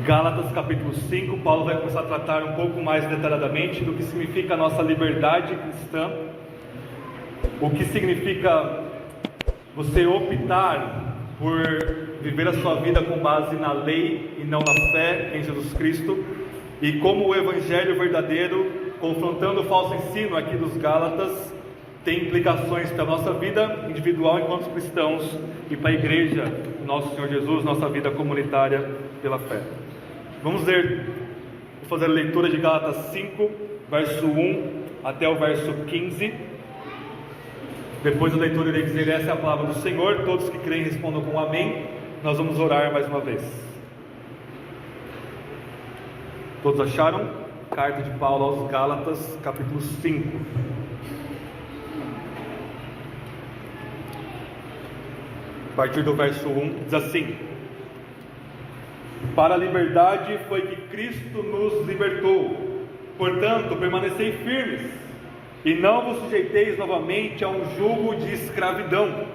Gálatas capítulo 5, Paulo vai começar a tratar um pouco mais detalhadamente do que significa a nossa liberdade cristã, o que significa você optar por viver a sua vida com base na lei e não na fé em Jesus Cristo, e como o evangelho verdadeiro, confrontando o falso ensino aqui dos Gálatas, tem implicações para a nossa vida individual enquanto cristãos e para a igreja, nosso Senhor Jesus, nossa vida comunitária pela fé. Vamos fazer a leitura de Gálatas 5, verso 1 até o verso 15. Depois da leitura eu irei dizer: essa é a palavra do Senhor. Todos que creem respondam com amém. Nós vamos orar mais uma vez. Todos acharam? Carta de Paulo aos Gálatas, capítulo 5. A partir do verso 1, diz assim: para a liberdade foi que Cristo nos libertou, portanto permanecei firmes, e não vos sujeiteis novamente a um jugo de escravidão.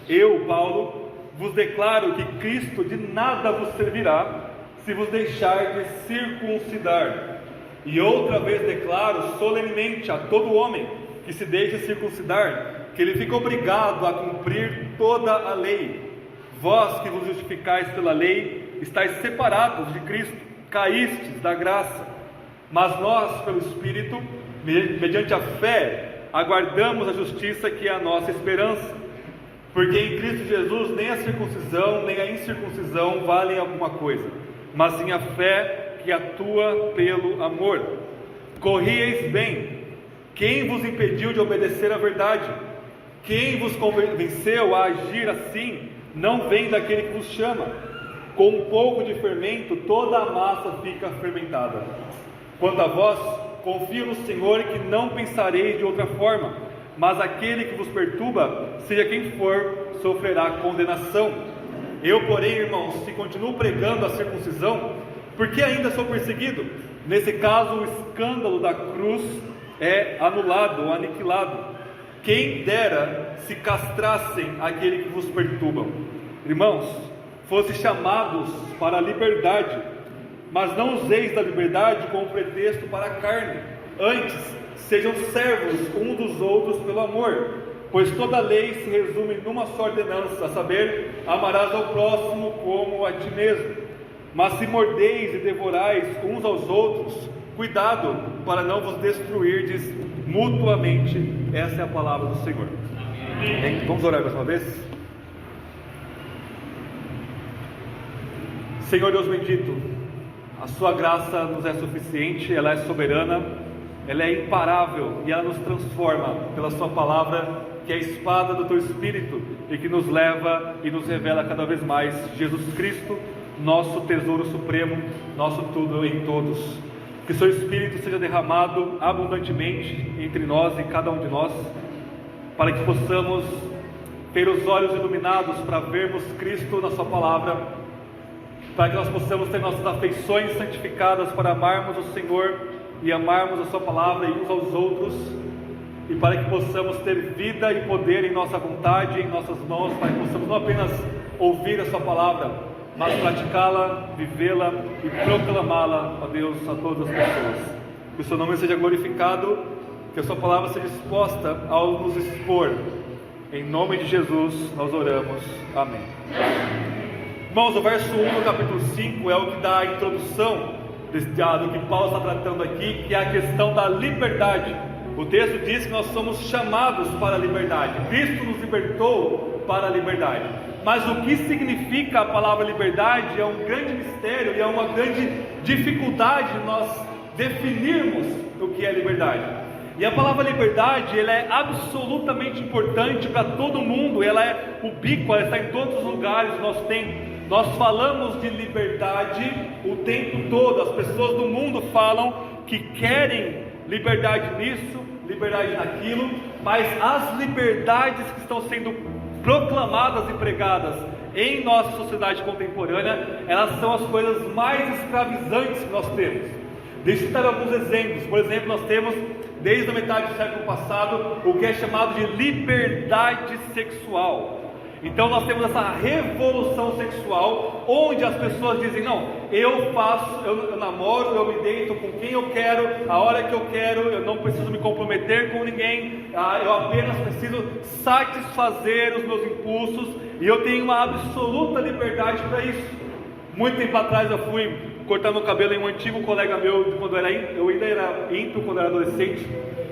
Eu, Paulo, vos declaro que Cristo de nada vos servirá, se vos deixar de circuncidar. E outra vez declaro solenemente a todo homem que se deixe circuncidar, que ele fica obrigado a cumprir toda a lei. Vós que vos justificais pela lei, estáis separados de Cristo, caístes da graça. Mas nós, pelo Espírito, mediante a fé, aguardamos a justiça que é a nossa esperança. Porque em Cristo Jesus nem a circuncisão nem a incircuncisão valem alguma coisa, mas sim a fé que atua pelo amor. Corrieis bem. Quem vos impediu de obedecer à verdade? Quem vos convenceu a agir assim? Não vem daquele que vos chama. Com um pouco de fermento, toda a massa fica fermentada. Quanto a vós, confio no Senhor que não pensareis de outra forma, mas aquele que vos perturba, seja quem for, sofrerá condenação. Eu, porém, irmãos, se continuo pregando a circuncisão, por que ainda sou perseguido? Nesse caso, o escândalo da cruz é anulado ou aniquilado. Quem dera se castrassem aquele que vos perturbam. Irmãos, fosse chamados para a liberdade, mas não useis da liberdade como pretexto para a carne. Antes, sejam servos uns dos outros pelo amor, pois toda a lei se resume numa só ordenança, a saber, amarás ao próximo como a ti mesmo. Mas se mordeis e devorais uns aos outros, cuidado para não vos destruirdes mutuamente. Essa é a palavra do Senhor. Amém. Vamos orar mais uma vez? Senhor Deus bendito, a sua graça nos é suficiente, ela é soberana, ela é imparável e ela nos transforma pela sua palavra, que é a espada do teu Espírito e que nos leva e nos revela cada vez mais Jesus Cristo, nosso tesouro supremo, nosso tudo em todos. Que seu Espírito seja derramado abundantemente entre nós e cada um de nós, para que possamos ter os olhos iluminados para vermos Cristo na sua palavra, para que nós possamos ter nossas afeições santificadas para amarmos o Senhor e amarmos a sua palavra e uns aos outros, e para que possamos ter vida e poder em nossa vontade, em nossas mãos, para que possamos não apenas ouvir a sua palavra, mas praticá-la, vivê-la e proclamá-la, ó Deus, a todas as pessoas. Que o seu nome seja glorificado, que a sua palavra seja exposta ao nos expor. Em nome de Jesus nós oramos. Amém. Irmãos, o verso 1 do capítulo 5 é o que dá a introdução do que Paulo está tratando aqui, que é a questão da liberdade. O texto diz que nós somos chamados para a liberdade. Cristo nos libertou para a liberdade. Mas o que significa a palavra liberdade é um grande mistério e é uma grande dificuldade nós definirmos o que é liberdade. E a palavra liberdade, ela é absolutamente importante para todo mundo, ela é ubíqua, ela está em todos os lugares que nós falamos de liberdade o tempo todo. As pessoas do mundo falam que querem liberdade nisso, liberdade naquilo, mas as liberdades que estão sendo proclamadas e pregadas em nossa sociedade contemporânea, elas são as coisas mais escravizantes que nós temos. Deixa eu citar alguns exemplos. Por exemplo, nós temos, desde a metade do século passado, o que é chamado de liberdade sexual. Então nós temos essa revolução sexual, onde as pessoas dizem: não, eu namoro, eu me deito com quem eu quero, a hora que eu quero, eu não preciso me comprometer com ninguém, eu apenas preciso satisfazer os meus impulsos, e eu tenho uma absoluta liberdade para isso. Muito tempo atrás eu fui cortar meu cabelo em um antigo colega meu, quando eu ainda era ímpio, quando eu era adolescente.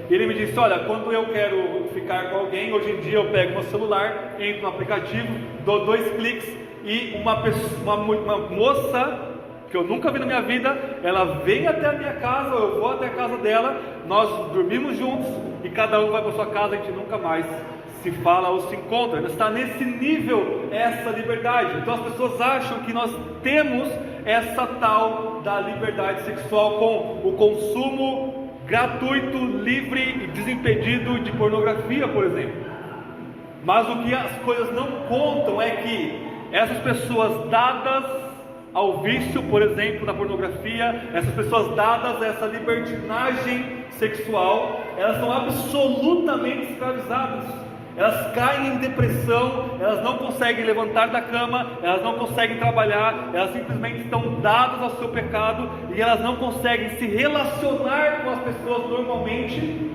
Ele me disse: olha, quando eu quero ficar com alguém, hoje em dia eu pego meu celular, entro no aplicativo, dou 2 cliques e uma moça que eu nunca vi na minha vida, ela vem até a minha casa, eu vou até a casa dela, nós dormimos juntos e cada um vai para sua casa, a gente nunca mais se fala ou se encontra. Está nesse nível essa liberdade. Então as pessoas acham que nós temos essa tal da liberdade sexual com o consumo gratuito, livre e desimpedido de pornografia, por exemplo. Mas o que as coisas não contam é que essas pessoas dadas ao vício, por exemplo, da pornografia, essas pessoas dadas a essa libertinagem sexual, elas são absolutamente escravizadas. Elas caem em depressão, elas não conseguem levantar da cama, elas não conseguem trabalhar, elas simplesmente estão dadas ao seu pecado e elas não conseguem se relacionar com as pessoas normalmente.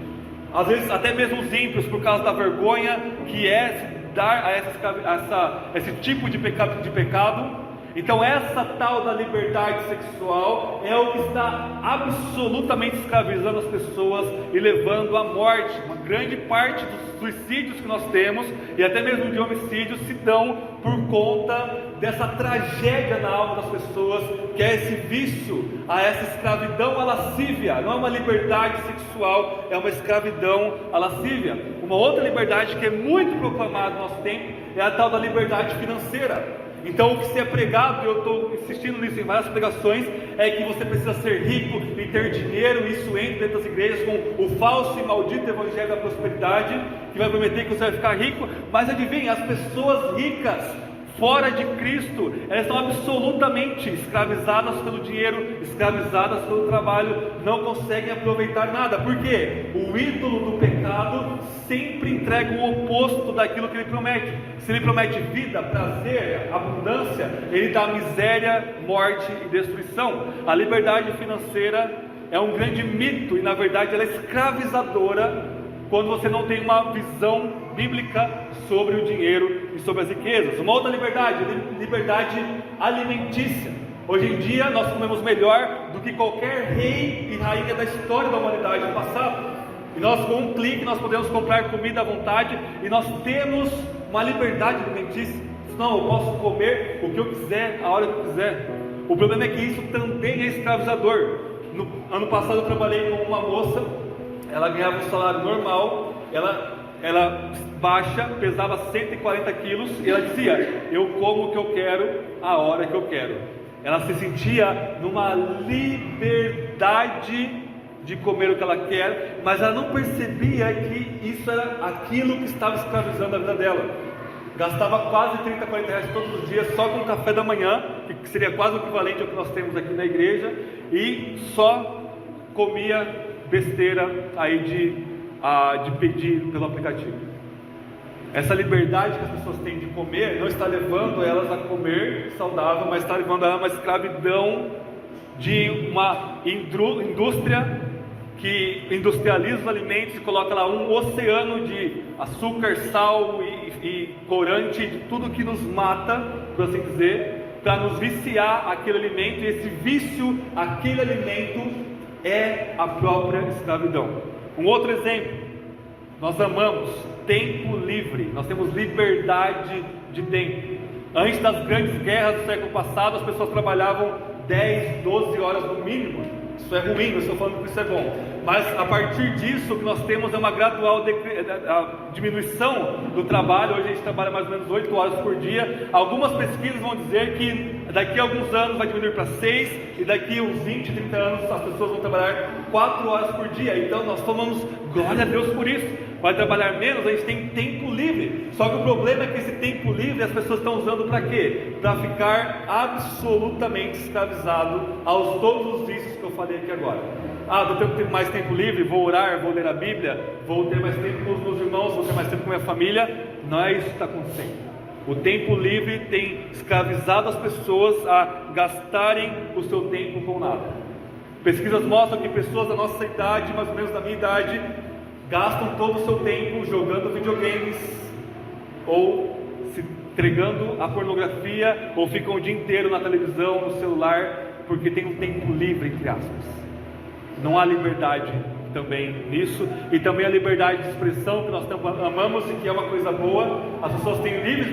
Às vezes até mesmo os ímpios, por causa da vergonha que é dar a esse tipo de pecado. Então essa tal da liberdade sexual é o que está absolutamente escravizando as pessoas e levando à morte. Uma grande parte dos suicídios que nós temos, e até mesmo de homicídios, se dão por conta dessa tragédia na alma das pessoas, que é esse vício, a essa escravidão à lascívia. Não é uma liberdade sexual, é uma escravidão à lascívia. Uma outra liberdade que é muito proclamada no nosso tempo é a tal da liberdade financeira. Então o que se é pregado, e eu estou insistindo nisso em várias pregações, é que você precisa ser rico e ter dinheiro. Isso entra dentro das igrejas com o falso e maldito evangelho da prosperidade, que vai prometer que você vai ficar rico. Mas adivinha, as pessoas ricas fora de Cristo, elas estão absolutamente escravizadas pelo dinheiro, escravizadas pelo trabalho, não conseguem aproveitar nada. Por quê? O ídolo do pecado sempre entrega o oposto daquilo que ele promete. Se ele promete vida, prazer, abundância, ele dá miséria, morte e destruição. A liberdade financeira é um grande mito e na verdade ela é escravizadora quando você não tem uma visão bíblica sobre o dinheiro e sobre as riquezas. Uma outra liberdade, liberdade alimentícia. Hoje em dia nós comemos melhor do que qualquer rei e rainha da história da humanidade no passado. E nós, com um clique, nós podemos comprar comida à vontade e nós temos uma liberdade alimentícia. Não, eu posso comer o que eu quiser, a hora que eu quiser. O problema é que isso também é escravizador. No ano passado eu trabalhei com uma moça. Ela ganhava um salário normal, ela baixa, pesava 140 quilos, e ela dizia: eu como o que eu quero, a hora que eu quero. Ela se sentia numa liberdade de comer o que ela quer, mas ela não percebia que isso era aquilo que estava escravizando a vida dela. Gastava quase 30, 40 reais todos os dias só com o café da manhã, que seria quase o equivalente ao que nós temos aqui na igreja, e só comia besteira aí de pedir pelo aplicativo. Essa liberdade que as pessoas têm de comer não está levando elas a comer saudável, mas está levando elas a uma escravidão de uma indústria que industrializa os alimentos e coloca lá um oceano de açúcar, sal e corante, de tudo que nos mata, por assim dizer, para nos viciar aquele alimento. E esse vício, aquele alimento, é a própria escravidão. Um outro exemplo: nós amamos tempo livre, nós temos liberdade de tempo. Antes das grandes guerras do século passado, as pessoas trabalhavam 10, 12 horas no mínimo. Isso é ruim, eu estou falando que isso é bom. Mas a partir disso, o que nós temos é uma gradual diminuição do trabalho. Hoje a gente trabalha mais ou menos 8 horas por dia. Algumas pesquisas vão dizer que daqui a alguns anos vai diminuir para 6, e daqui a uns 20, 30 anos as pessoas vão trabalhar 4 horas por dia. Então nós tomamos glória a Deus por isso. Vai trabalhar menos, a gente tem tempo livre. Só que o problema é que esse tempo livre as pessoas estão usando para quê? Para ficar absolutamente escravizado aos todos os vícios que eu falei aqui agora. Eu tenho que ter mais tempo livre, vou orar, vou ler a Bíblia, vou ter mais tempo com os meus irmãos, vou ter mais tempo com a minha família. Não é isso que está acontecendo. O tempo livre tem escravizado as pessoas a gastarem o seu tempo com nada. Pesquisas mostram que pessoas da nossa idade, mais ou menos da minha idade, gastam todo o seu tempo jogando videogames, ou se entregando à pornografia, ou ficam o dia inteiro na televisão, no celular, porque tem um tempo livre, entre aspas. Não há liberdade também nisso, e também a liberdade de expressão, que nós amamos e que é uma coisa boa. As pessoas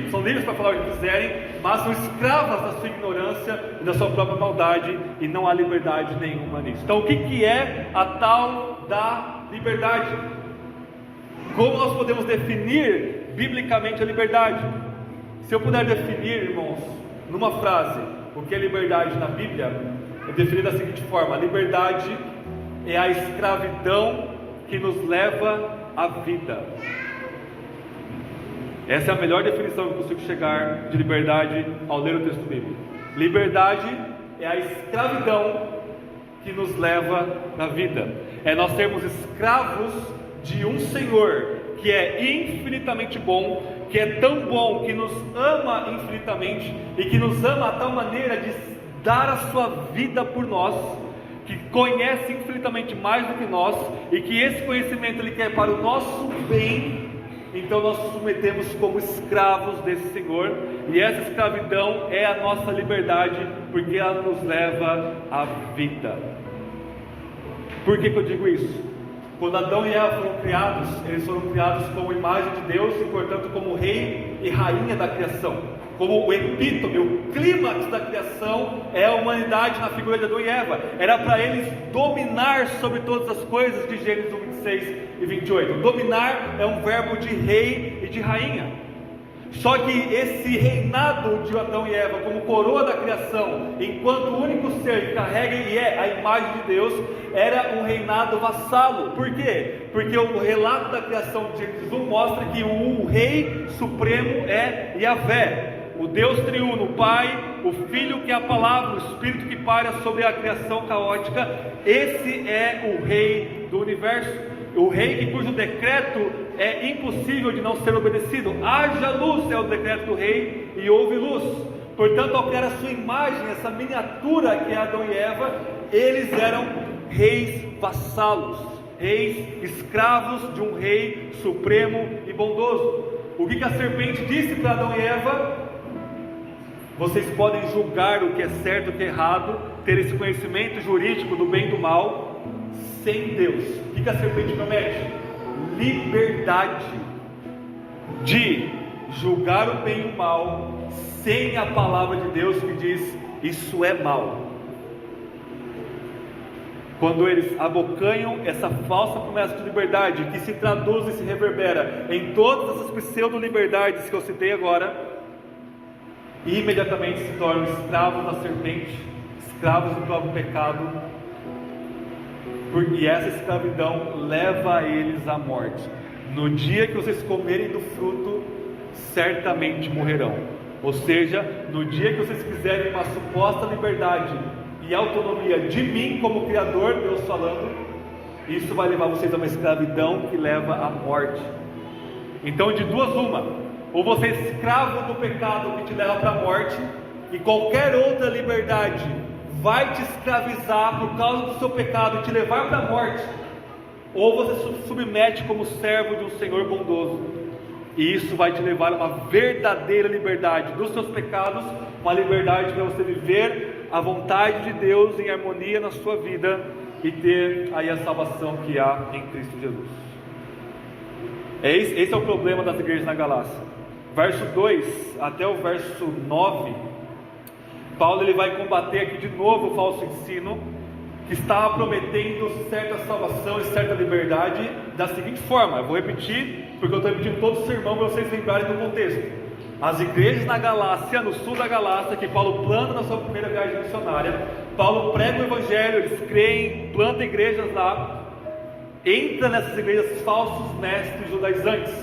são livres para falar o que quiserem, mas são escravas da sua ignorância e da sua própria maldade, e não há liberdade nenhuma nisso. Então, o que é a tal da liberdade? Como nós podemos definir biblicamente a liberdade? Se eu puder definir, irmãos, numa frase, o que é liberdade na Bíblia, eu defino da seguinte forma: a liberdade é a escravidão que nos leva à vida. Essa é a melhor definição que eu consigo chegar de liberdade ao ler o texto bíblico. Liberdade é a escravidão que nos leva à vida. É nós sermos escravos de um Senhor que é infinitamente bom, que é tão bom que nos ama infinitamente e que nos ama a tal maneira de dar a sua vida por nós, que conhece infinitamente mais do que nós, e que esse conhecimento Ele quer para o nosso bem. Então nós nos submetemos como escravos desse Senhor, e essa escravidão é a nossa liberdade, porque ela nos leva à vida. Por que eu digo isso? Quando Adão e Eva foram criados, eles foram criados como imagem de Deus, e portanto como rei e rainha da criação. Como o epítome, o clímax da criação é a humanidade na figura de Adão e Eva. Era para eles dominar sobre todas as coisas, de Gênesis 1, 26 e 28. Dominar é um verbo de rei e de rainha. Só que esse reinado de Adão e Eva como coroa da criação, enquanto o único ser que carrega e é a imagem de Deus, era um reinado vassalo. Por quê? Porque o relato da criação de Gênesis 1 mostra que o rei supremo é Yahvé, o Deus triuno, o Pai, o Filho que é a palavra, o Espírito que paira sobre a criação caótica. Esse é o rei do universo, o rei cujo decreto é impossível de não ser obedecido. Haja luz é o decreto do rei, e houve luz. Portanto, ao criar a sua imagem, essa miniatura que é Adão e Eva, eles eram reis vassalos, reis escravos de um rei supremo e bondoso. O que a serpente disse para Adão e Eva? Vocês podem julgar o que é certo e o que é errado, ter esse conhecimento jurídico do bem e do mal, sem Deus. O que a serpente promete? Liberdade de julgar o bem e o mal, sem a palavra de Deus que diz: isso é mal. Quando eles abocanham essa falsa promessa de liberdade, que se traduz e se reverbera em todas essas pseudo-liberdades que eu citei agora, e imediatamente se tornam escravos da serpente, escravos do próprio pecado, e essa escravidão leva eles à morte. No dia que vocês comerem do fruto, certamente morrerão. Ou seja, no dia que vocês quiserem uma suposta liberdade e autonomia de mim como Criador, Deus falando, isso vai levar vocês a uma escravidão que leva à morte. Então, de duas uma: ou você é escravo do pecado que te leva para a morte, e qualquer outra liberdade vai te escravizar por causa do seu pecado e te levar para a morte, ou você se submete como servo de um Senhor bondoso, e isso vai te levar a uma verdadeira liberdade dos seus pecados, uma liberdade para você viver a vontade de Deus em harmonia na sua vida e ter aí a salvação que há em Cristo Jesus. Esse é o problema das igrejas na Galácia. Verso 2 até o verso 9, Paulo ele vai combater aqui de novo o falso ensino que estava prometendo certa salvação e certa liberdade da seguinte forma. Eu vou repetir, porque eu estou repetindo todo o sermão para vocês lembrarem do contexto. As igrejas na Galácia, no sul da Galácia, que Paulo planta na sua primeira viagem missionária, Paulo prega o evangelho, eles creem, planta igrejas lá, entra nessas igrejas falsos mestres judaizantes.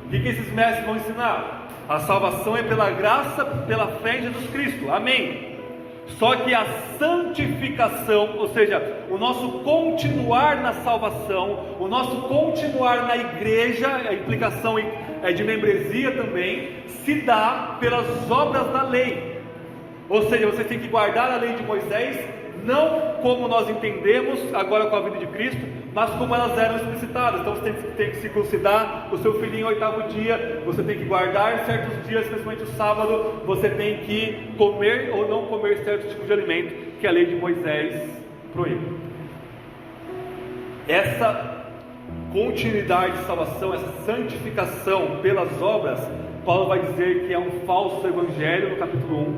O que esses mestres vão ensinar? A salvação é pela graça, pela fé em Jesus Cristo, amém. Só que a santificação, ou seja, o nosso continuar na salvação, o nosso continuar na igreja, a implicação é de membresia também, se dá pelas obras da lei. Ou seja, você tem que guardar a lei de Moisés, não como nós entendemos agora com a vida de Cristo, mas como elas eram explicitadas. Então você tem que circuncidar o seu filhinho no 8º dia, você tem que guardar certos dias, especialmente o sábado, você tem que comer ou não comer certos tipos de alimento que a lei de Moisés proíbe. Essa continuidade de salvação, essa santificação pelas obras, Paulo vai dizer que é um falso evangelho no capítulo 1,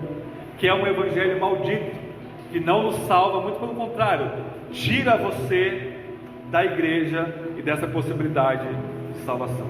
que é um evangelho maldito, que não nos salva, muito pelo contrário, tira você da igreja e dessa possibilidade de salvação.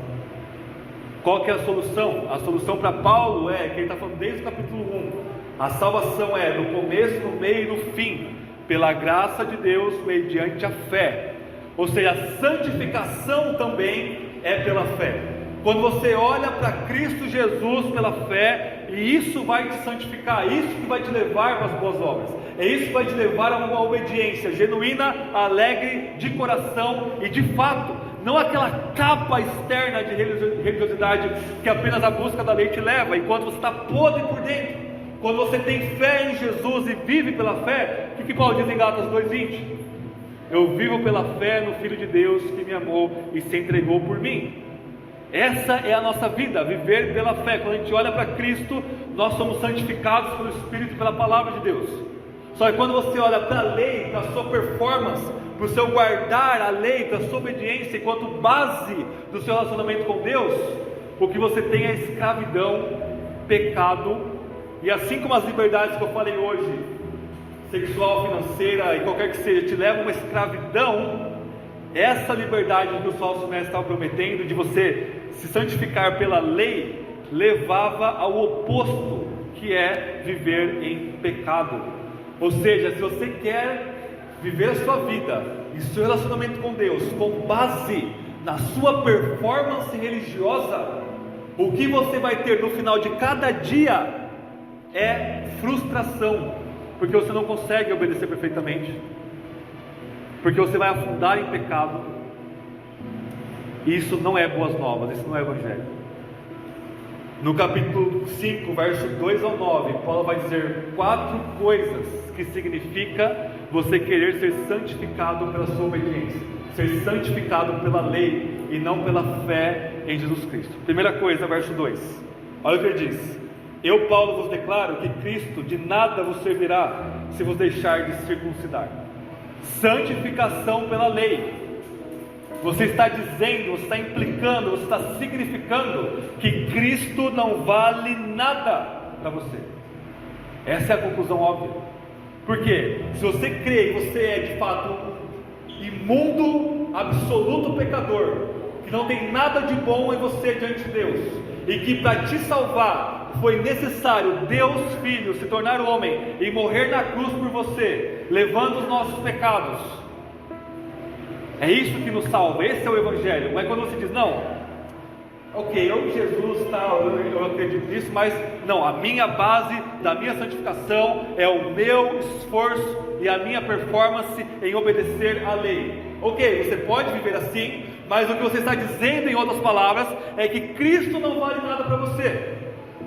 Qual que é a solução? A solução para Paulo é, que ele está falando desde o capítulo 1, a salvação é no começo, no meio e no fim, pela graça de Deus, mediante a fé. Ou seja, a santificação também é pela fé. Quando você olha para Cristo Jesus pela fé, e isso vai te santificar, isso que vai te levar para as boas obras, é isso que vai te levar a uma obediência genuína, alegre, de coração e de fato, não aquela capa externa de religiosidade que apenas a busca da lei te leva, enquanto você está podre por dentro. Quando você tem fé em Jesus e vive pela fé, o que Paulo diz em Gálatas 2:20? Eu vivo pela fé no Filho de Deus que me amou e se entregou por mim. Essa é a nossa vida, viver pela fé. Quando a gente olha para Cristo, nós somos santificados pelo Espírito e pela Palavra de Deus. Só que quando você olha para a lei, para a sua performance, para o seu guardar a lei, para a sua obediência, enquanto base do seu relacionamento com Deus, o que você tem é escravidão, pecado, e assim como as liberdades que eu falei hoje, sexual, financeira e qualquer que seja, te levam a uma escravidão. Essa liberdade que os falsos mestres estavam prometendo, de você se santificar pela lei, levava ao oposto, que é viver em pecado. Ou seja, se você quer viver a sua vida e seu relacionamento com Deus com base na sua performance religiosa, o que você vai ter no final de cada dia é frustração, porque você não consegue obedecer perfeitamente, porque você vai afundar em pecado, e isso não é boas novas, isso não é evangelho. No capítulo 5, verso 2 ao 9, Paulo vai dizer 4 coisas que significa você querer ser santificado pela sua obediência, ser santificado pela lei e não pela fé em Jesus Cristo. Primeira coisa, verso 2, olha o que ele diz: eu, Paulo, vos declaro que Cristo de nada vos servirá se vos deixar de circuncidar. Santificação pela lei. Você está dizendo, você está implicando, você está significando que Cristo não vale nada para você. Essa é a conclusão óbvia. Porque se você crê e você é de fato um imundo, absoluto pecador, que não tem nada de bom em você diante de Deus, e que para te salvar foi necessário Deus Filho se tornar homem e morrer na cruz por você, levando os nossos pecados, é isso que nos salva, esse é o Evangelho. Mas quando você diz, não, ok, eu Jesus, eu acredito nisso, mas não, a minha base da minha santificação é o meu esforço e a minha performance em obedecer à lei. Ok, você pode viver assim, mas o que você está dizendo, em outras palavras, é que Cristo não vale nada para você,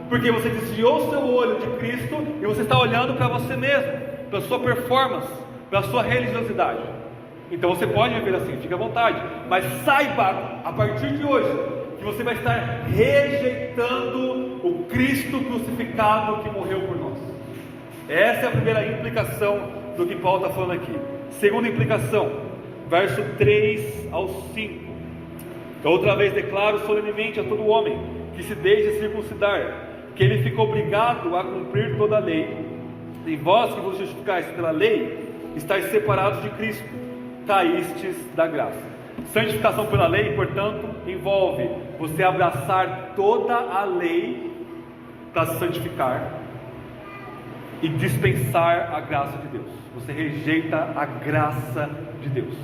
porque você desviou seu olho de Cristo e você está olhando para você mesmo, para a sua performance, para a sua religiosidade. Então você pode viver assim, fique à vontade, mas saiba, a partir de hoje, que você vai estar rejeitando o Cristo crucificado que morreu por nós. Essa é a primeira implicação do que Paulo está falando aqui. Segunda implicação, verso 3 ao 5. Outra vez declaro solenemente a todo homem que se deixe circuncidar, que ele fica obrigado a cumprir toda a lei. E vós que vos justificais pela lei, estáis separados de Cristo, caístes da graça. Santificação pela lei, portanto, envolve você abraçar toda a lei para se santificar e dispensar a graça de Deus. Você rejeita a graça de Deus.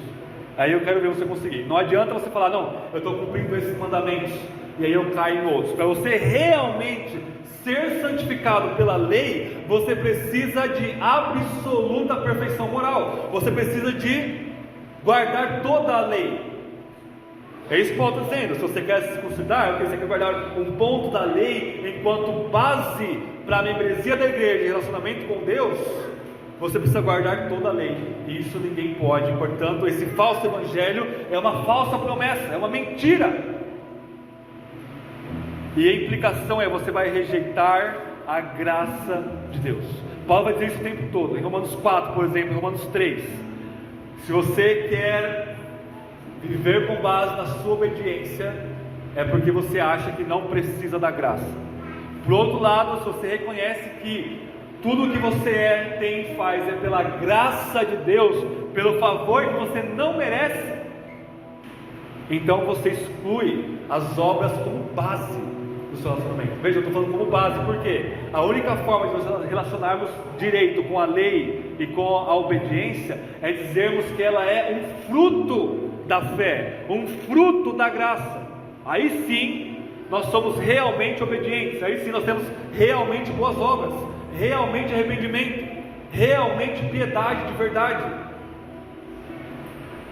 Aí eu quero ver você conseguir. Não adianta você falar, não, eu estou cumprindo esses mandamentos e aí eu caio em outros. Para você realmente ser santificado pela lei, você precisa de absoluta perfeição moral. Você precisa de guardar toda a lei. É isso que Paulo está dizendo. Se você quer se circuncidar, você quer guardar um ponto da lei enquanto base para a membresia da igreja e relacionamento com Deus, você precisa guardar toda a lei. E isso ninguém pode. Portanto, esse falso evangelho é uma falsa promessa, é uma mentira. E a implicação é: você vai rejeitar a graça de Deus. Paulo vai dizer isso o tempo todo. Em Romanos 4, por exemplo, em Romanos 3. Se você quer viver com base na sua obediência, é porque você acha que não precisa da graça. Por outro lado, se você reconhece que tudo que você tem e faz é pela graça de Deus, pelo favor que você não merece, então você exclui as obras como base do seu relacionamento. Veja, eu estou falando como base, porque a única forma de nós relacionarmos direito com a lei e com a obediência é dizermos que ela é um fruto da fé, um fruto da graça. Aí sim nós somos realmente obedientes, aí sim nós temos realmente boas obras, realmente arrependimento, realmente piedade de verdade.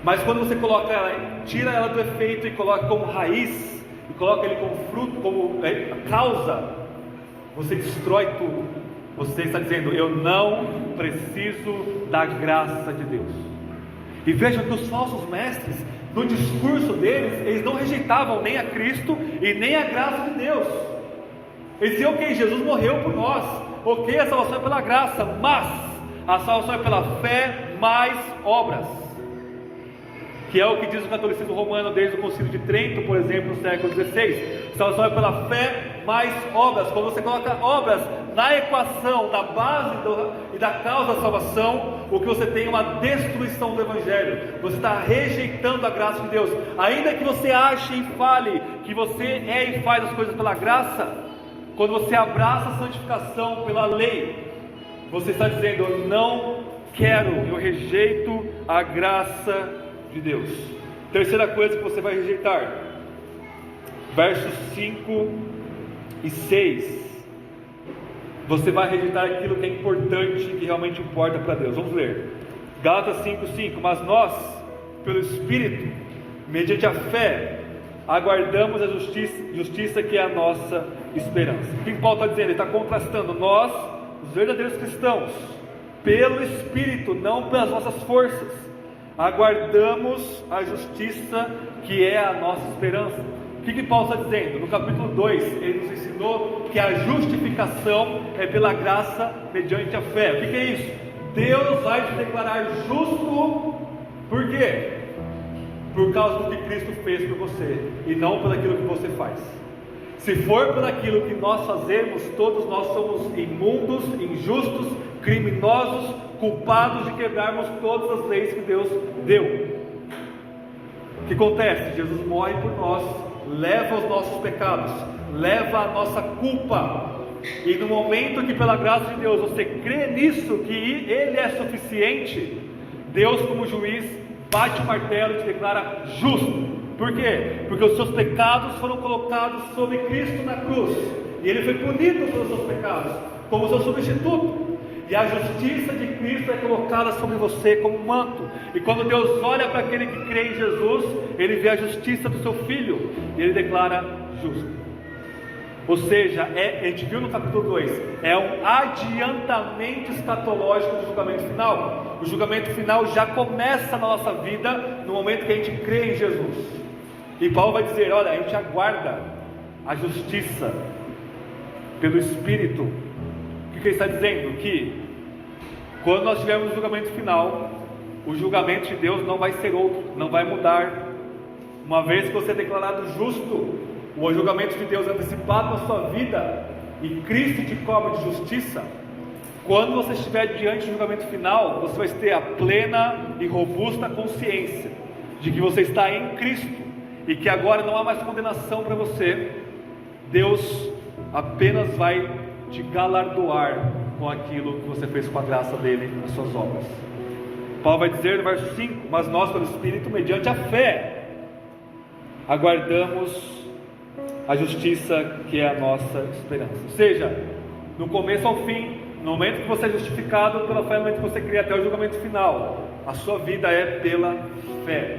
Mas quando você coloca ela, tira ela do efeito e coloca como raiz, e coloca ele como fruto, como causa, você destrói tudo. Você está dizendo: eu não preciso da graça de Deus. E veja que os falsos mestres, no discurso deles, eles não rejeitavam nem a Cristo e nem a graça de Deus. Eles diziam: ok, Jesus morreu por nós, ok, a salvação é pela graça, mas a salvação é pela fé mais obras, que é o que diz o catolicismo romano desde o Concílio de Trento, por exemplo, no século XVI. Salvação é pela fé mais obras. Quando você coloca obras na equação da base e da causa da salvação, o que você tem é uma destruição do Evangelho. Você está rejeitando a graça de Deus. Ainda que você ache e fale que você é e faz as coisas pela graça, quando você abraça a santificação pela lei, você está dizendo: eu não quero, eu rejeito a graça de Deus. Terceira coisa que você vai rejeitar, versos 5 e 6. Você vai rejeitar aquilo que é importante, que realmente importa para Deus. Vamos ler Gálatas 5:5. Mas nós, pelo Espírito, mediante a fé, aguardamos a justiça que é a nossa esperança. O que Paulo está dizendo? Ele está contrastando nós, os verdadeiros cristãos, pelo Espírito, não pelas nossas forças, aguardamos a justiça que é a nossa esperança. O que Paulo está dizendo? No capítulo 2, ele nos ensinou que a justificação é pela graça mediante a fé. O que é isso? Deus vai te declarar justo. Por quê? Por causa do que Cristo fez por você, e não pelo aquilo que você faz. Se for por aquilo que nós fazemos, todos nós somos imundos, injustos, criminosos, culpados de quebrarmos todas as leis que Deus deu. O que acontece? Jesus morre por nós, leva os nossos pecados, leva a nossa culpa, e no momento que pela graça de Deus você crê nisso, que Ele é suficiente, Deus como juiz bate o martelo e te declara justo. Por quê? Porque os seus pecados foram colocados sobre Cristo na cruz, e Ele foi punido pelos seus pecados como seu substituto, e a justiça de Cristo é colocada sobre você como um manto. E quando Deus olha para aquele que crê em Jesus, Ele vê a justiça do seu Filho, e Ele declara justo. Ou seja, a gente viu no capítulo 2, é um adiantamento escatológico do julgamento final. O julgamento final já começa na nossa vida, no momento que a gente crê em Jesus. E Paulo vai dizer: olha, a gente aguarda a justiça pelo Espírito. O que ele está dizendo? Que quando nós tivermos o julgamento final, o julgamento de Deus não vai ser outro, não vai mudar. Uma vez que você é declarado justo, o julgamento de Deus é antecipado na sua vida, e Cristo te cobra de justiça. Quando você estiver diante do julgamento final, você vai ter a plena e robusta consciência de que você está em Cristo, e que agora não há mais condenação para você. Deus apenas vai te galardoar com aquilo que você fez com a graça dele, as suas obras. Paulo vai dizer no verso 5: mas nós pelo Espírito, mediante a fé, aguardamos a justiça que é a nossa esperança. Ou seja, do começo ao fim, no momento que você é justificado pela fé, no momento que você crê até o julgamento final, a sua vida é pela fé.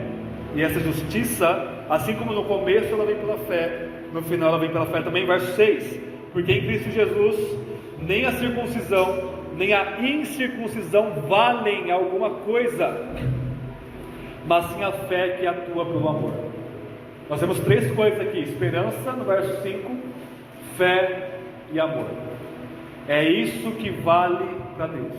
E essa justiça assim como no começo ela vem pela fé, no final ela vem pela fé também. Verso 6: porque em Cristo Jesus nem a circuncisão nem a incircuncisão valem alguma coisa, mas sim a fé que atua pelo amor. Nós temos três coisas aqui: esperança no verso 5, fé e amor. É isso que vale para Deus,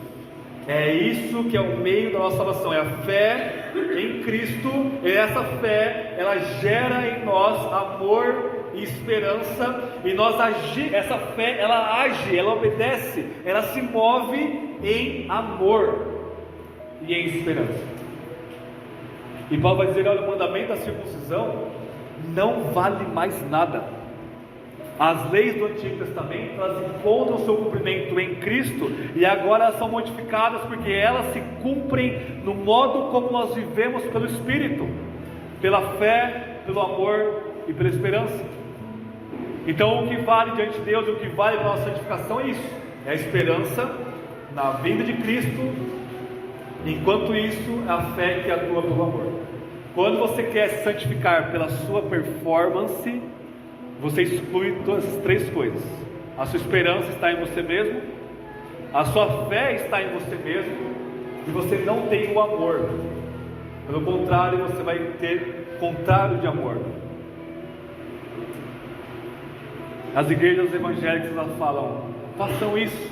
é isso que é o meio da nossa salvação, é a fé em Cristo. E essa fé, ela gera em nós amor e esperança, e essa fé, ela age, ela obedece, ela se move em amor e em esperança. E Paulo vai dizer: olha, o mandamento da circuncisão não vale mais nada. As leis do Antigo Testamento, elas encontram o seu cumprimento em Cristo, e agora elas são modificadas porque elas se cumprem no modo como nós vivemos pelo Espírito, pela fé, pelo amor e pela esperança. Então o que vale diante de Deus, o que vale para a nossa santificação é isso, é a esperança na vinda de Cristo. Enquanto isso, é a fé que atua pelo amor. Quando você quer se santificar pela sua performance, você exclui todas essas três coisas. A sua esperança está em você mesmo, a sua fé está em você mesmo, e você não tem o amor. Pelo contrário, você vai ter contrário de amor. As igrejas evangélicas, elas falam: façam isso,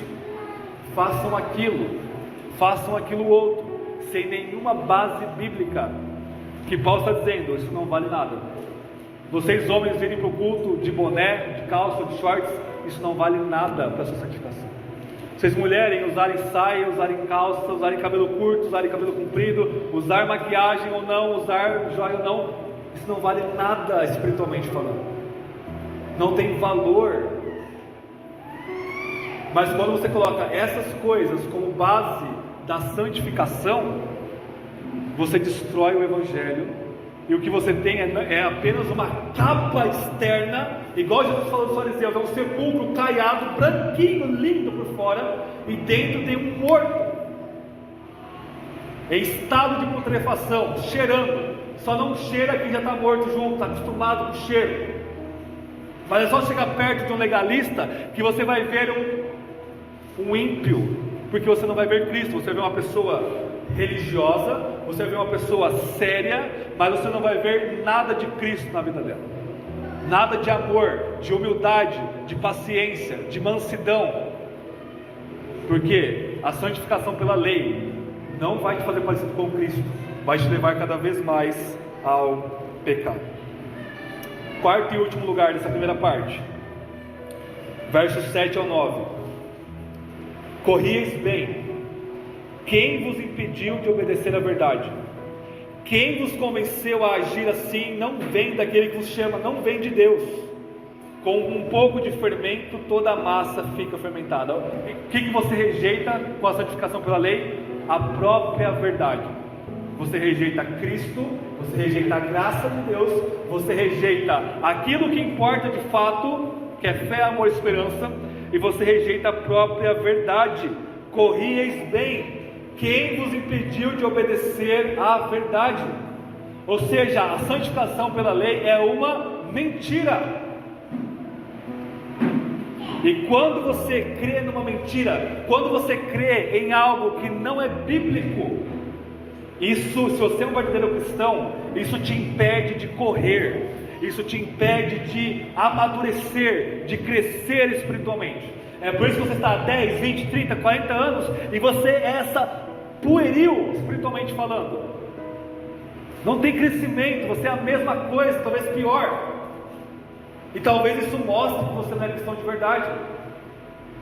façam aquilo outro, sem nenhuma base bíblica. Que Paulo está dizendo: isso não vale nada. Vocês homens virem para o culto de boné, de calça, de shorts, isso não vale nada para a sua santificação. Vocês mulheres usarem saia, usarem calça, usarem cabelo curto, usarem cabelo comprido, usar maquiagem ou não, usar joia ou não, isso não vale nada espiritualmente falando, não tem valor. Mas quando você coloca essas coisas como base da santificação, você destrói o Evangelho. E o que você tem é apenas uma capa externa, igual Jesus falou dos fariseus: é um sepulcro caiado, branquinho, lindo por fora, e dentro tem um morto, em estado de putrefação, cheirando. Só não cheira quem já está morto junto, está acostumado com o cheiro. Mas é só chegar perto de um legalista que você vai ver um ímpio, porque você não vai ver Cristo. Você vai ver uma pessoa religiosa, você vai ver uma pessoa séria, mas você não vai ver nada de Cristo na vida dela, nada de amor, de humildade, de paciência, de mansidão. Porque a santificação pela lei não vai te fazer parecido com Cristo, vai te levar cada vez mais ao pecado. Quarto e último lugar dessa primeira parte, versos 7 ao 9: corrieis bem. Quem vos impediu de obedecer à verdade? Quem vos convenceu a agir assim? Não vem daquele que vos chama, não vem de Deus. Com um pouco de fermento, toda a massa fica fermentada. O que você rejeita com a santificação pela lei? A própria verdade. Você rejeita Cristo, você rejeita a graça de Deus, você rejeita aquilo que importa de fato, que é fé, amor e esperança, e você rejeita a própria verdade. Corrieis bem. Quem vos impediu de obedecer à verdade? Ou seja, a santificação pela lei é uma mentira. E quando você crê numa mentira, quando você crê em algo que não é bíblico, isso, se você é um verdadeiro cristão, isso te impede de correr, isso te impede de amadurecer, de crescer espiritualmente. É por isso que você está há 10, 20, 30, 40 anos e você é essa pueril, espiritualmente falando. Não tem crescimento, você é a mesma coisa, talvez pior. E talvez isso mostre que você não é cristão de verdade.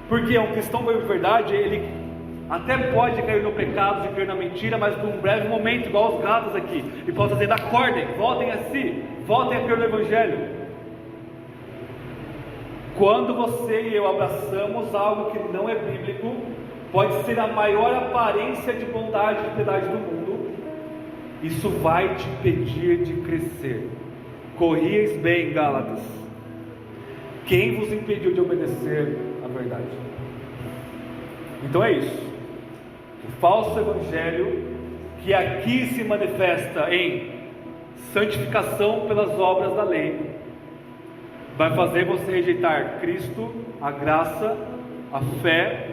Porque um cristão de verdade, ele até pode cair no pecado, de cair na mentira, mas por um breve momento, igual os gatos aqui. E Paulo está dizendo: acordem, voltem a si, voltem a crer no Evangelho. Quando você e eu abraçamos algo que não é bíblico, pode ser a maior aparência de bondade e piedade do mundo, isso vai te impedir de crescer. Corrieis bem, Gálatas. Quem vos impediu de obedecer à verdade? Então é isso. O falso evangelho, que aqui se manifesta em santificação pelas obras da lei vai fazer você rejeitar Cristo, a graça, a fé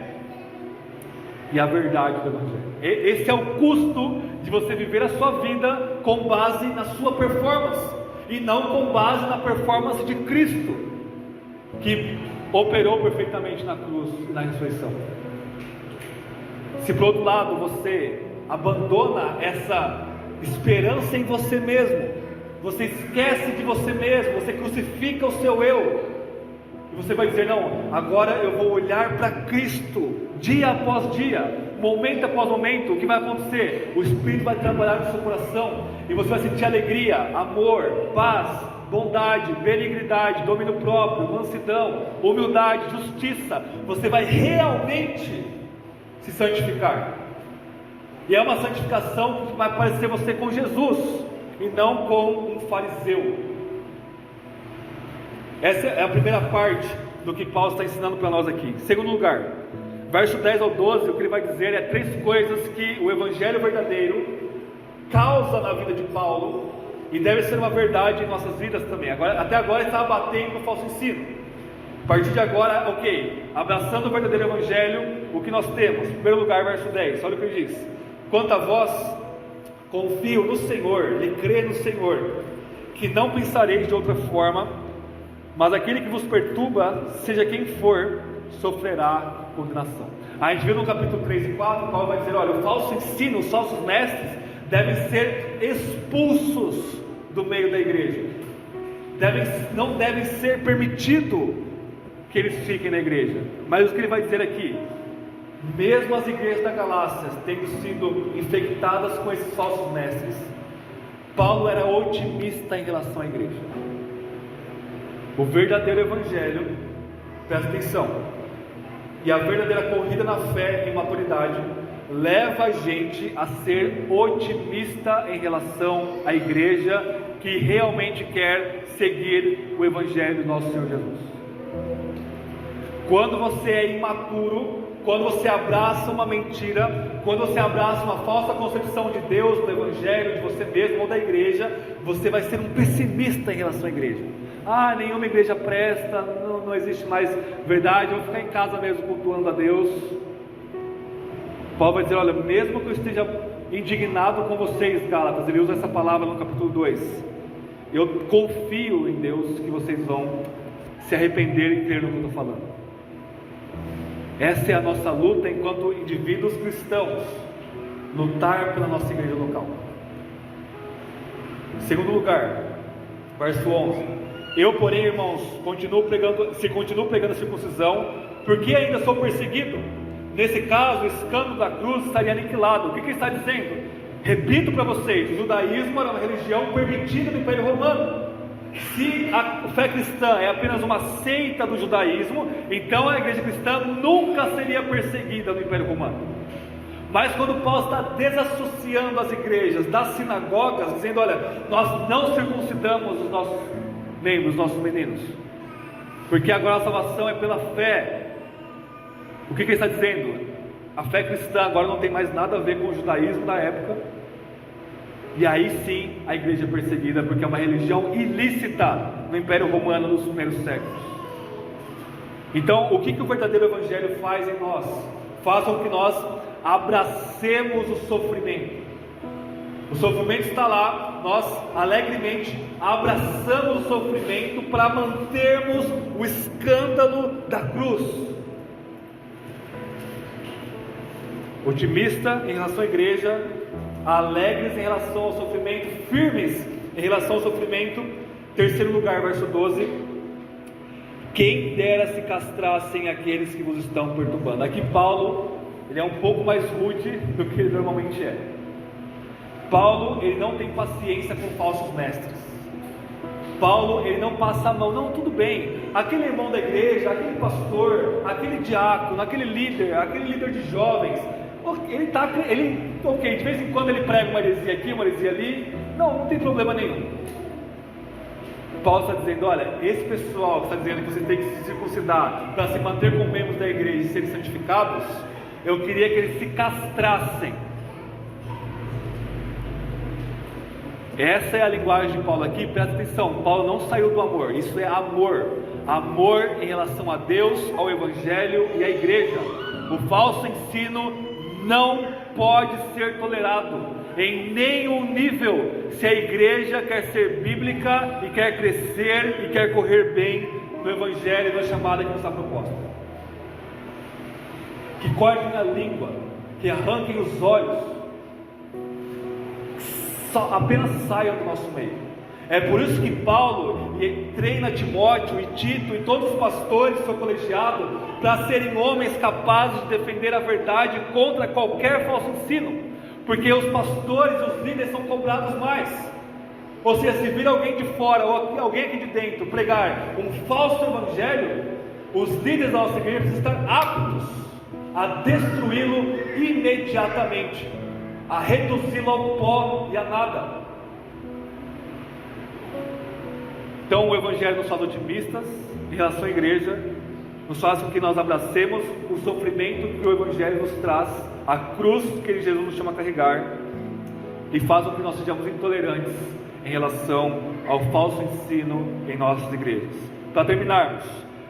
e a verdade do Evangelho. Esse é o custo de você viver a sua vida com base na sua performance e não com base na performance de Cristo, que operou perfeitamente na cruz e na ressurreição. Se por outro lado você abandona essa esperança em você mesmo, você esquece de você mesmo, você crucifica o seu eu, e você vai dizer: não, agora eu vou olhar para Cristo, dia após dia, momento após momento. O que vai acontecer? O Espírito vai trabalhar no seu coração, e você vai sentir alegria, amor, paz, bondade, benignidade, domínio próprio, mansidão, humildade, justiça. Você vai realmente se santificar, e é uma santificação que vai parecer você com Jesus, e não com um fariseu. Essa é a primeira parte do que Paulo está ensinando para nós aqui. Segundo lugar, verso 10 ao 12, o que ele vai dizer é 3 coisas que o Evangelho verdadeiro causa na vida de Paulo, e deve ser uma verdade em nossas vidas também. Até agora ele estava batendo no falso ensino. A partir de agora, ok, abraçando o verdadeiro Evangelho, o que nós temos? Em primeiro lugar, verso 10, olha o que ele diz: quanto a vós, confio no Senhor, e creio no Senhor, que não pensareis de outra forma, mas aquele que vos perturba, seja quem for, sofrerá condenação. A gente viu no capítulo 3 e 4, Paulo vai dizer: olha, o falso ensino, os falsos mestres devem ser expulsos do meio da igreja, não devem ser permitido que eles fiquem na igreja. Mas o que ele vai dizer aqui: mesmo as igrejas da Galácia tendo sido infectadas com esses falsos mestres, Paulo era otimista em relação à igreja. O verdadeiro Evangelho, presta atenção, e a verdadeira corrida na fé e maturidade leva a gente a ser otimista em relação à igreja que realmente quer seguir o Evangelho do nosso Senhor Jesus. Quando você é imaturo, quando você abraça uma mentira, quando você abraça uma falsa concepção de Deus, do Evangelho, de você mesmo ou da igreja, você vai ser um pessimista em relação à igreja. Nenhuma igreja presta, não existe mais verdade, eu vou ficar em casa mesmo cultuando a Deus. Paulo vai dizer: olha, mesmo que eu esteja indignado com vocês, Gálatas, ele usa essa palavra no capítulo 2, eu confio em Deus que vocês vão se arrepender e crer no que eu estou falando. Essa é a nossa luta enquanto indivíduos cristãos, lutar pela nossa igreja local. Em segundo lugar, verso 11: eu, porém, irmãos, continuo pregando a circuncisão, porque ainda sou perseguido. Nesse caso, o escândalo da cruz estaria aniquilado. O que ele está dizendo? Repito para vocês: o judaísmo era uma religião permitida no Império Romano. Se a fé cristã é apenas uma seita do judaísmo, então a igreja cristã nunca seria perseguida no Império Romano. Mas quando Paulo está desassociando as igrejas das sinagogas, dizendo: olha, nós não circuncidamos os nossos membros, nossos meninos, porque agora a salvação é pela fé. O que ele está dizendo? A fé cristã agora não tem mais nada a ver com o judaísmo da época, e aí sim a igreja é perseguida, porque é uma religião ilícita no Império Romano nos primeiros séculos. Então, o que o verdadeiro Evangelho faz em nós? Faz com que nós abracemos o sofrimento. O sofrimento está lá, nós alegremente abraçamos o sofrimento para mantermos o escândalo da cruz. Otimista em relação à igreja, alegres em relação ao sofrimento, firmes em relação ao sofrimento. Terceiro lugar, verso 12: quem dera se castrassem aqueles que vos estão perturbando. Aqui Paulo, ele é um pouco mais rude do que ele normalmente é. Paulo, ele não tem paciência com falsos mestres. Paulo, ele não passa a mão. Não, tudo bem, aquele irmão da igreja, aquele pastor, aquele diácono, aquele líder de jovens, ok, de vez em quando ele prega uma heresia aqui, uma heresia ali, não tem problema nenhum. Paulo está dizendo: olha, esse pessoal que está dizendo que você tem que se circuncidar para se manter como membros da igreja e serem santificados, eu queria que eles se castrassem. Essa é a linguagem de Paulo aqui, presta atenção, Paulo não saiu do amor, isso é amor, amor em relação a Deus, ao Evangelho e à igreja. O falso ensino não pode ser tolerado em nenhum nível, se a igreja quer ser bíblica e quer crescer e quer correr bem no Evangelho e na chamada que nos está proposta. Que cortem a língua, que arranquem os olhos, apenas saiam do nosso meio. É por isso que Paulo treina Timóteo e Tito e todos os pastores do seu colegiado para serem homens capazes de defender a verdade contra qualquer falso ensino, porque os pastores e os líderes são cobrados mais. Ou seja, se vir alguém de fora ou alguém aqui de dentro pregar um falso evangelho, os líderes da nossa igreja precisam estar aptos a destruí-lo imediatamente, a reduzi-lo ao pó e a nada. Então o Evangelho nos faz otimistas em relação à igreja, nos faz com que nós abracemos o sofrimento que o Evangelho nos traz, a cruz que Jesus nos chama a carregar, e faz com que nós sejamos intolerantes em relação ao falso ensino em nossas igrejas. Para terminarmos,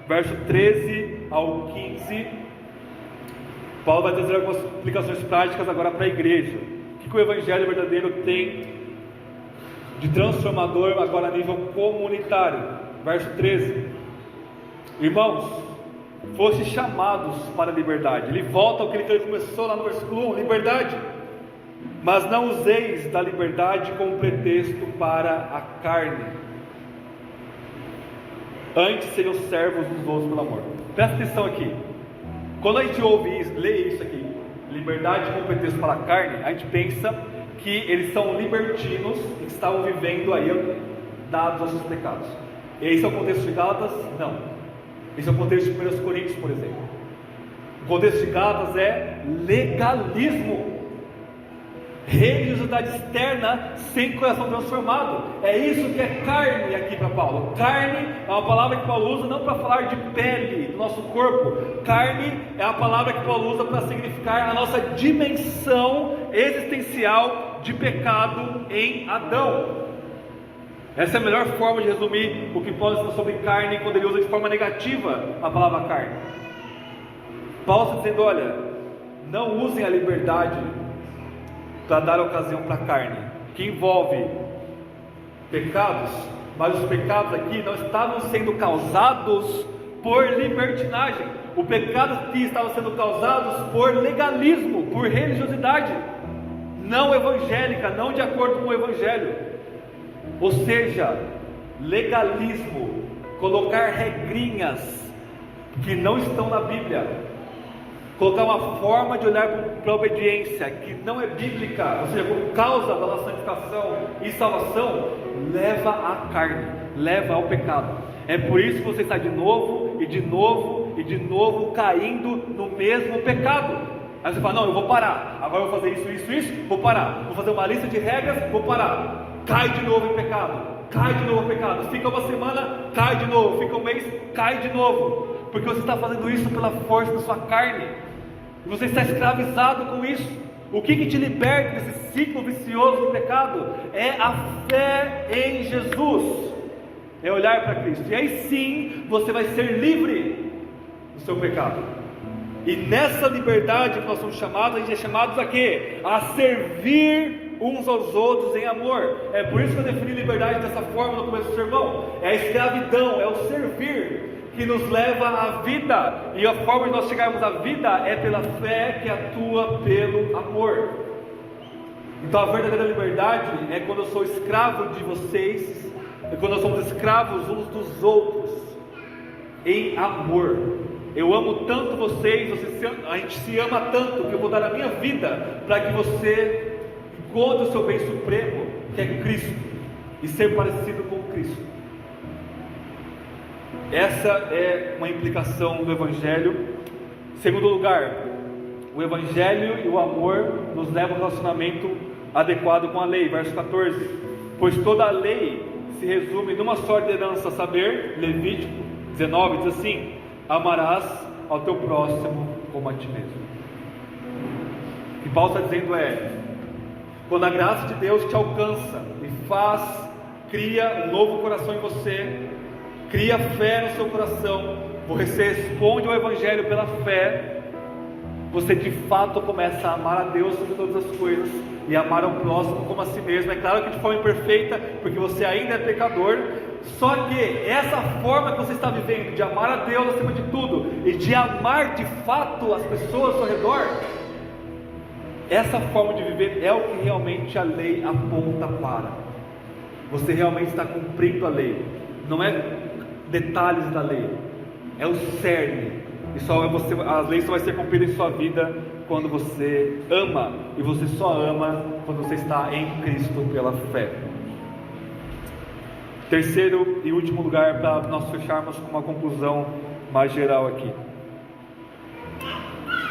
verso 13 ao 15, Paulo vai trazer algumas aplicações práticas agora para a igreja. O que o Evangelho verdadeiro tem de transformador agora a nível comunitário? Verso 13: irmãos, foste chamados para a liberdade. Ele volta ao que ele começou lá no versículo 1, liberdade. Mas não useis da liberdade como pretexto para a carne, antes sejam servos dos outros pelo amor. Presta atenção aqui. Quando a gente ouve isso, lê isso aqui, liberdade como pretexto para a carne, a gente pensa que eles são libertinos e que estavam vivendo aí dados aos seus pecados. Esse é o contexto de Gálatas? Não. Esse é o contexto de 1 Coríntios, por exemplo. O contexto de Gálatas é legalismo, religiosidade externa sem coração transformado. É isso que é carne aqui para Paulo. Carne é uma palavra que Paulo usa não para falar de pele do nosso corpo. Carne é a palavra que Paulo usa para significar a nossa dimensão existencial de pecado em Adão. Essa é a melhor forma de resumir o que Paulo ensina sobre carne, quando ele usa de forma negativa a palavra carne. Paulo está dizendo: olha, não usem a liberdade para dar ocasião para a carne, que envolve pecados, mas os pecados aqui não estavam sendo causados por libertinagem. O pecado aqui estava sendo causados por legalismo, por religiosidade não evangélica, não de acordo com o Evangelho. Ou seja, legalismo, colocar regrinhas que não estão na Bíblia, colocar uma forma de olhar para a obediência que não é bíblica, ou seja, por causa da nossa santificação e salvação, leva à carne, leva ao pecado. É por isso que você está de novo e de novo e de novo caindo no mesmo pecado. Aí você fala: não, eu vou parar, agora eu vou fazer isso, vou parar, vou fazer uma lista de regras, vou parar. Cai de novo em pecado, cai de novo em pecado, fica uma semana, cai de novo, fica um mês, cai de novo, porque você está fazendo isso pela força da sua carne, e você está escravizado com isso. O que te liberta desse ciclo vicioso do pecado é a fé em Jesus, é olhar para Cristo, e aí sim você vai ser livre do seu pecado. E nessa liberdade que nós somos chamados, a gente é chamados a quê? A servir uns aos outros em amor. É por isso que eu defini liberdade dessa forma no começo do sermão. É a escravidão, é o servir que nos leva à vida, e a forma de nós chegarmos à vida é pela fé que atua pelo amor. Então a verdadeira liberdade é quando eu sou escravo de vocês, é quando nós somos escravos uns dos outros em amor. Eu amo tanto vocês, a gente se ama tanto que eu vou dar a minha vida para que você encontre o seu bem supremo, que é Cristo, e ser parecido com Cristo. Essa é uma implicação do Evangelho. Em segundo lugar, o Evangelho e o amor nos levam a um relacionamento adequado com a lei. Verso 14: pois toda a lei se resume numa só ordenança, a saber, Levítico 19 diz assim: amarás ao teu próximo como a ti mesmo. O que Paulo está dizendo é: Quando a graça de Deus te alcança e cria um novo coração em você, cria fé no seu coração, você responde ao Evangelho pela fé, você de fato começa a amar a Deus sobre todas as coisas e amar ao próximo como a si mesmo. É claro que de forma imperfeita, porque você ainda é pecador, só que essa forma que você está vivendo, de amar a Deus acima de tudo e de amar de fato as pessoas ao seu redor, essa forma de viver é o que realmente a lei aponta para. Você realmente está cumprindo a lei, não é detalhes da lei, é o cerne. E a lei só vai ser cumprida em sua vida quando você ama, e você só ama quando você está em Cristo pela fé. Terceiro e último lugar, para nós fecharmos com uma conclusão mais geral aqui: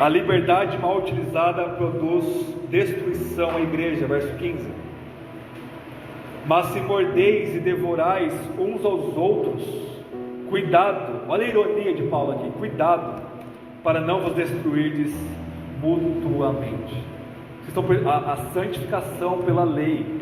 a liberdade mal utilizada produz destruição à igreja. Verso 15: mas se mordeis e devorais uns aos outros, cuidado, olha a ironia de Paulo aqui, cuidado, para não vos destruirdes mutuamente. A santificação pela lei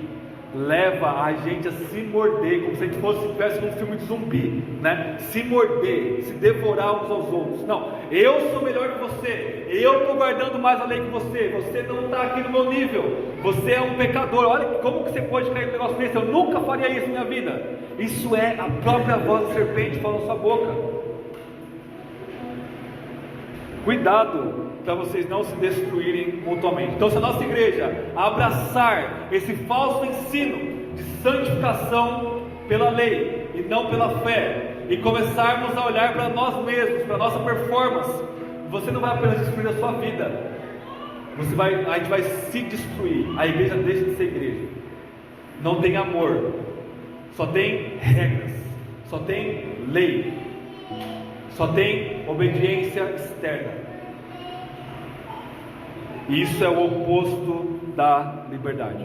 leva a gente a se morder, como se a gente estivesse num filme de zumbi, né? Se morder, se devorar uns aos outros. Não, eu sou melhor que você, eu estou guardando mais a lei que você não está aqui no meu nível, você é um pecador, olha como que você pode cair no negócio desse, eu nunca faria isso na minha vida. Isso é a própria voz da serpente falando na sua boca. Cuidado para vocês não se destruírem mutuamente. Então, se a nossa igreja abraçar esse falso ensino de santificação pela lei e não pela fé, e começarmos a olhar para nós mesmos, para a nossa performance, você não vai apenas destruir a sua vida, a gente vai se destruir. A igreja deixa de ser igreja. Não tem amor, só tem regras, só tem lei, só tem obediência externa. E isso é o oposto da liberdade.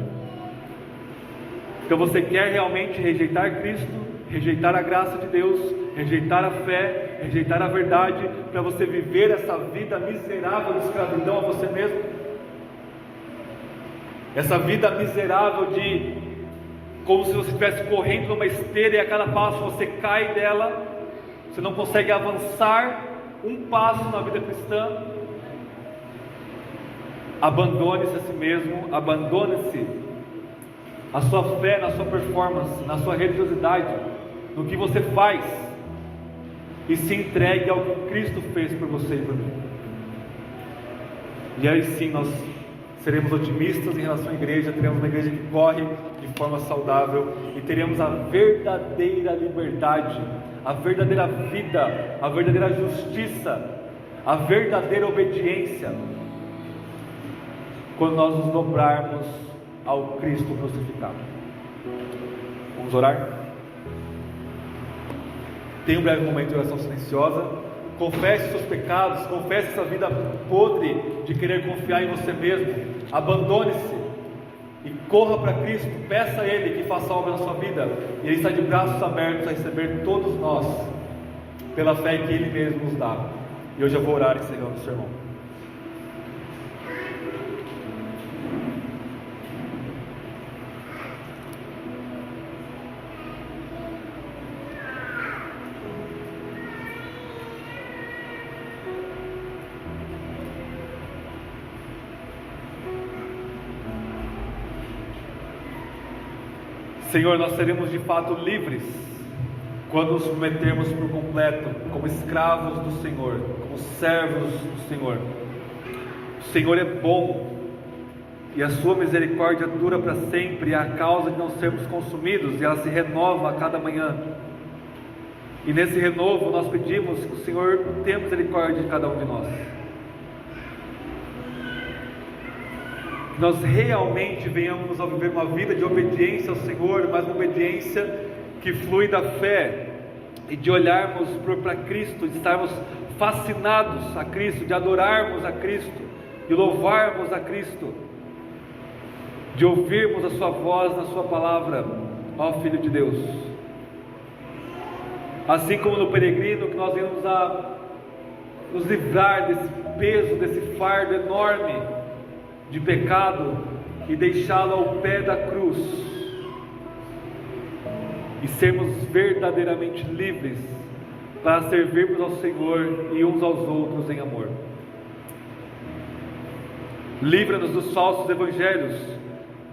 Então, você quer realmente rejeitar Cristo, rejeitar a graça de Deus, rejeitar a fé, rejeitar a verdade, para você viver essa vida miserável de escravidão a você mesmo? Essa vida miserável de como se você estivesse correndo numa esteira e a cada passo você cai dela, você não consegue avançar um passo na vida cristã. Abandone-se a si mesmo, abandone-se a sua fé na sua performance, na sua religiosidade, no que você faz, e se entregue ao que Cristo fez por você e por mim. E aí sim nós seremos otimistas em relação à igreja, teremos uma igreja que corre de forma saudável e teremos a verdadeira liberdade, a verdadeira vida, a verdadeira justiça, a verdadeira obediência, quando nós nos dobrarmos ao Cristo crucificado. Vamos orar? Tenha um breve momento de oração silenciosa. Confesse seus pecados, confesse essa vida podre de querer confiar em você mesmo. Abandone-se e corra para Cristo. Peça a Ele que faça algo na sua vida, e Ele está de braços abertos a receber todos nós, pela fé que Ele mesmo nos dá. E hoje eu vou orar encerrando o sermão. Senhor, nós seremos de fato livres quando nos submetermos por completo, como escravos do Senhor, como servos do Senhor. O Senhor é bom e a sua misericórdia dura para sempre, e é a causa de não sermos consumidos, e ela se renova a cada manhã. E nesse renovo nós pedimos que o Senhor tenha misericórdia de cada um de nós. Nós realmente venhamos a viver uma vida de obediência ao Senhor, mas uma obediência que flui da fé, e de olharmos para Cristo, de estarmos fascinados a Cristo, de adorarmos a Cristo, de louvarmos a Cristo, de ouvirmos a sua voz na sua palavra, ó Filho de Deus. Assim como no peregrino, que nós venhamos a nos livrar desse peso, desse fardo enorme de pecado, e deixá-lo ao pé da cruz, e sermos verdadeiramente livres para servirmos ao Senhor e uns aos outros em amor. Livra-nos dos falsos evangelhos,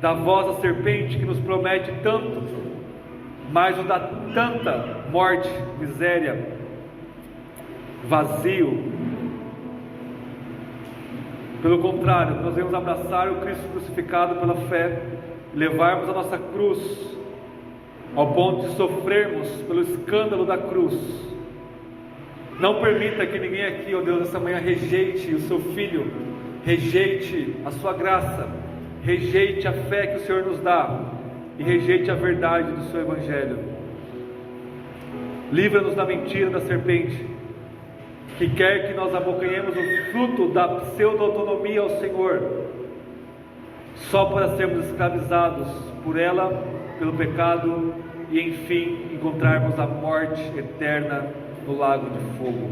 da voz da serpente que nos promete tanto, mas nos dá tanta morte, miséria, vazio. Pelo contrário, nós devemos abraçar o Cristo crucificado pela fé, levarmos a nossa cruz ao ponto de sofrermos pelo escândalo da cruz. Não permita que ninguém aqui, ó Deus, nessa manhã rejeite o seu Filho, rejeite a sua graça, rejeite a fé que o Senhor nos dá e rejeite a verdade do seu Evangelho. Livra-nos da mentira da serpente, que quer que nós abocanhemos o fruto da pseudo-autonomia ao Senhor, só para sermos escravizados por ela, pelo pecado, e enfim encontrarmos a morte eterna no lago de fogo.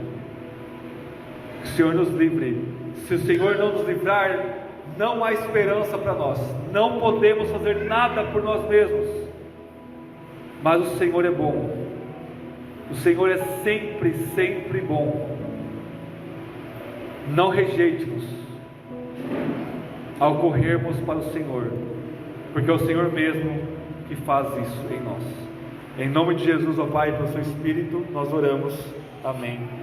Que o Senhor nos livre. Se o Senhor não nos livrar, não há esperança para nós. Não podemos fazer nada por nós mesmos. Mas o Senhor é bom. O Senhor é sempre, sempre bom. Não rejeite-nos ao corrermos para o Senhor, porque é o Senhor mesmo que faz isso em nós. Em nome de Jesus, ó Pai, pelo seu Espírito, nós oramos. Amém.